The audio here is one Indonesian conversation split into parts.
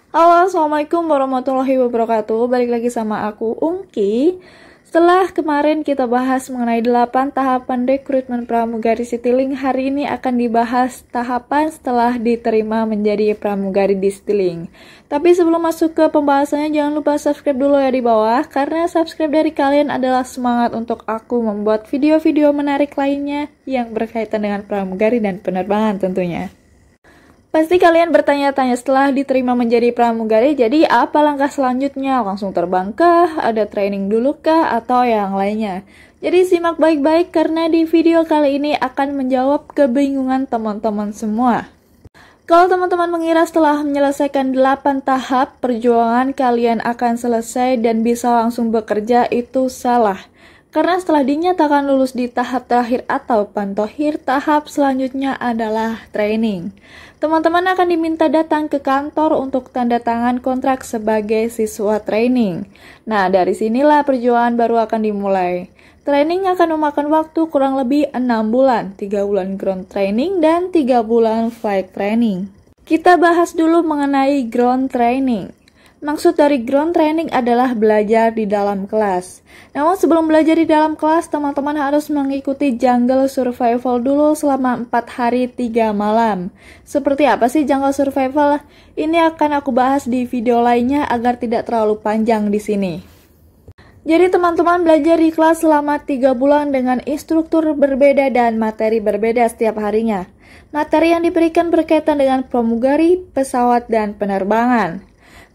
Halo, Assalamualaikum warahmatullahi wabarakatuh. Balik lagi sama aku, Ungki. Setelah kemarin kita bahas mengenai 8 tahapan rekrutmen pramugari Citylink, hari ini akan dibahas tahapan setelah diterima menjadi pramugari di Citylink. Tapi sebelum masuk ke pembahasannya, jangan lupa subscribe dulu ya di bawah, karena subscribe dari kalian adalah semangat untuk aku membuat video-video menarik lainnya yang berkaitan dengan pramugari dan penerbangan tentunya. Pasti kalian bertanya-tanya setelah diterima menjadi pramugari, jadi apa langkah selanjutnya? Langsung terbang kah? Ada training dulu kah? Atau yang lainnya? Jadi simak baik-baik karena di video kali ini akan menjawab kebingungan teman-teman semua. Kalau teman-teman mengira setelah menyelesaikan 8 tahap, perjuangan kalian akan selesai dan bisa langsung bekerja, itu salah. Karena setelah dinyatakan lulus di tahap terakhir atau pantohir, tahap selanjutnya adalah training. Teman-teman akan diminta datang ke kantor untuk tanda tangan kontrak sebagai siswa training. Nah, dari sinilah perjuangan baru akan dimulai. Training akan memakan waktu kurang lebih 6 bulan, 3 bulan ground training dan 3 bulan flight training. Kita bahas dulu mengenai ground training. Maksud dari ground training adalah belajar di dalam kelas. Namun sebelum belajar di dalam kelas, teman-teman harus mengikuti jungle survival dulu selama 4 hari 3 malam. Seperti apa sih jungle survival? Ini akan aku bahas di video lainnya agar tidak terlalu panjang di sini. Jadi teman-teman belajar di kelas selama 3 bulan dengan instruktur berbeda dan materi berbeda setiap harinya. Materi yang diberikan berkaitan dengan pramugari, pesawat, dan penerbangan.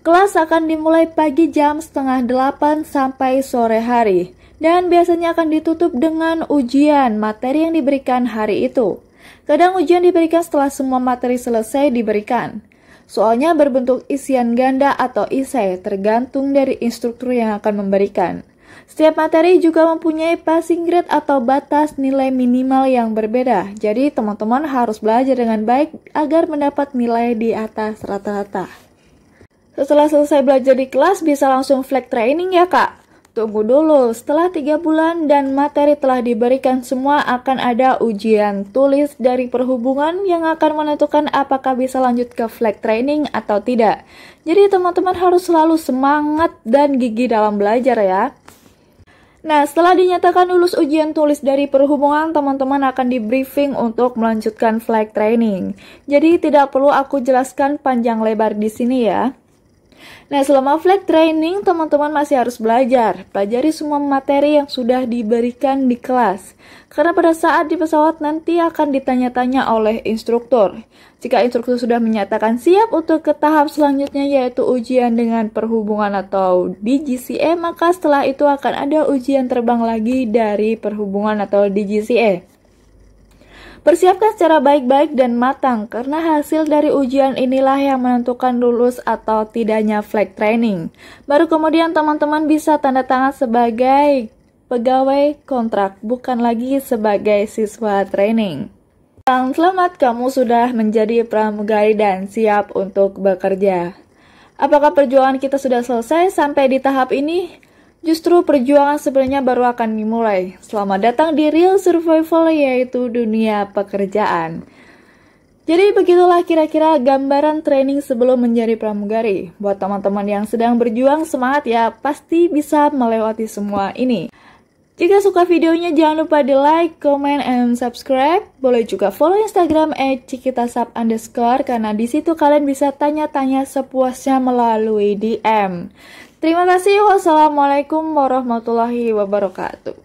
Kelas akan dimulai pagi jam setengah 8 sampai sore hari, dan biasanya akan ditutup dengan ujian materi yang diberikan hari itu. Kadang ujian diberikan setelah semua materi selesai diberikan. Soalnya berbentuk isian ganda atau isai, tergantung dari instruktur yang akan memberikan. Setiap materi juga mempunyai passing grade atau batas nilai minimal yang berbeda, jadi teman-teman harus belajar dengan baik agar mendapat nilai di atas rata-rata. Setelah selesai belajar di kelas, bisa langsung flight training ya kak? Tunggu dulu, setelah 3 bulan dan materi telah diberikan semua, akan ada ujian tulis dari perhubungan yang akan menentukan apakah bisa lanjut ke flight training atau tidak. Jadi teman-teman harus selalu semangat dan gigih dalam belajar ya. Nah, setelah dinyatakan lulus ujian tulis dari perhubungan, teman-teman akan di briefing untuk melanjutkan flight training. Jadi tidak perlu aku jelaskan panjang lebar di sini ya. Nah, selama flight training, teman-teman masih harus belajar. Pelajari semua materi yang sudah diberikan di kelas. Karena pada saat di pesawat nanti akan ditanya-tanya oleh instruktur. Jika instruktur sudah menyatakan siap untuk ke tahap selanjutnya, yaitu ujian dengan perhubungan atau DGCA, maka setelah itu akan ada ujian terbang lagi dari perhubungan atau DGCA. Persiapkan secara baik-baik dan matang, karena hasil dari ujian inilah yang menentukan lulus atau tidaknya flight training. Baru kemudian teman-teman bisa tanda tangan sebagai pegawai kontrak, bukan lagi sebagai siswa training. Selamat, kamu sudah menjadi pramugari dan siap untuk bekerja. Apakah perjuangan kita sudah selesai sampai di tahap ini? Justru perjuangan sebenarnya baru akan dimulai. Selamat datang di Real Survival, yaitu dunia pekerjaan. Jadi begitulah kira-kira gambaran training sebelum menjadi pramugari. Buat teman-teman yang sedang berjuang, semangat ya, pasti bisa melewati semua ini. Jika suka videonya, jangan lupa di like, comment, and subscribe. Boleh juga follow Instagram @cikitasap_, karena di situ kalian bisa tanya-tanya sepuasnya melalui DM. Terima kasih. Wassalamualaikum warahmatullahi wabarakatuh.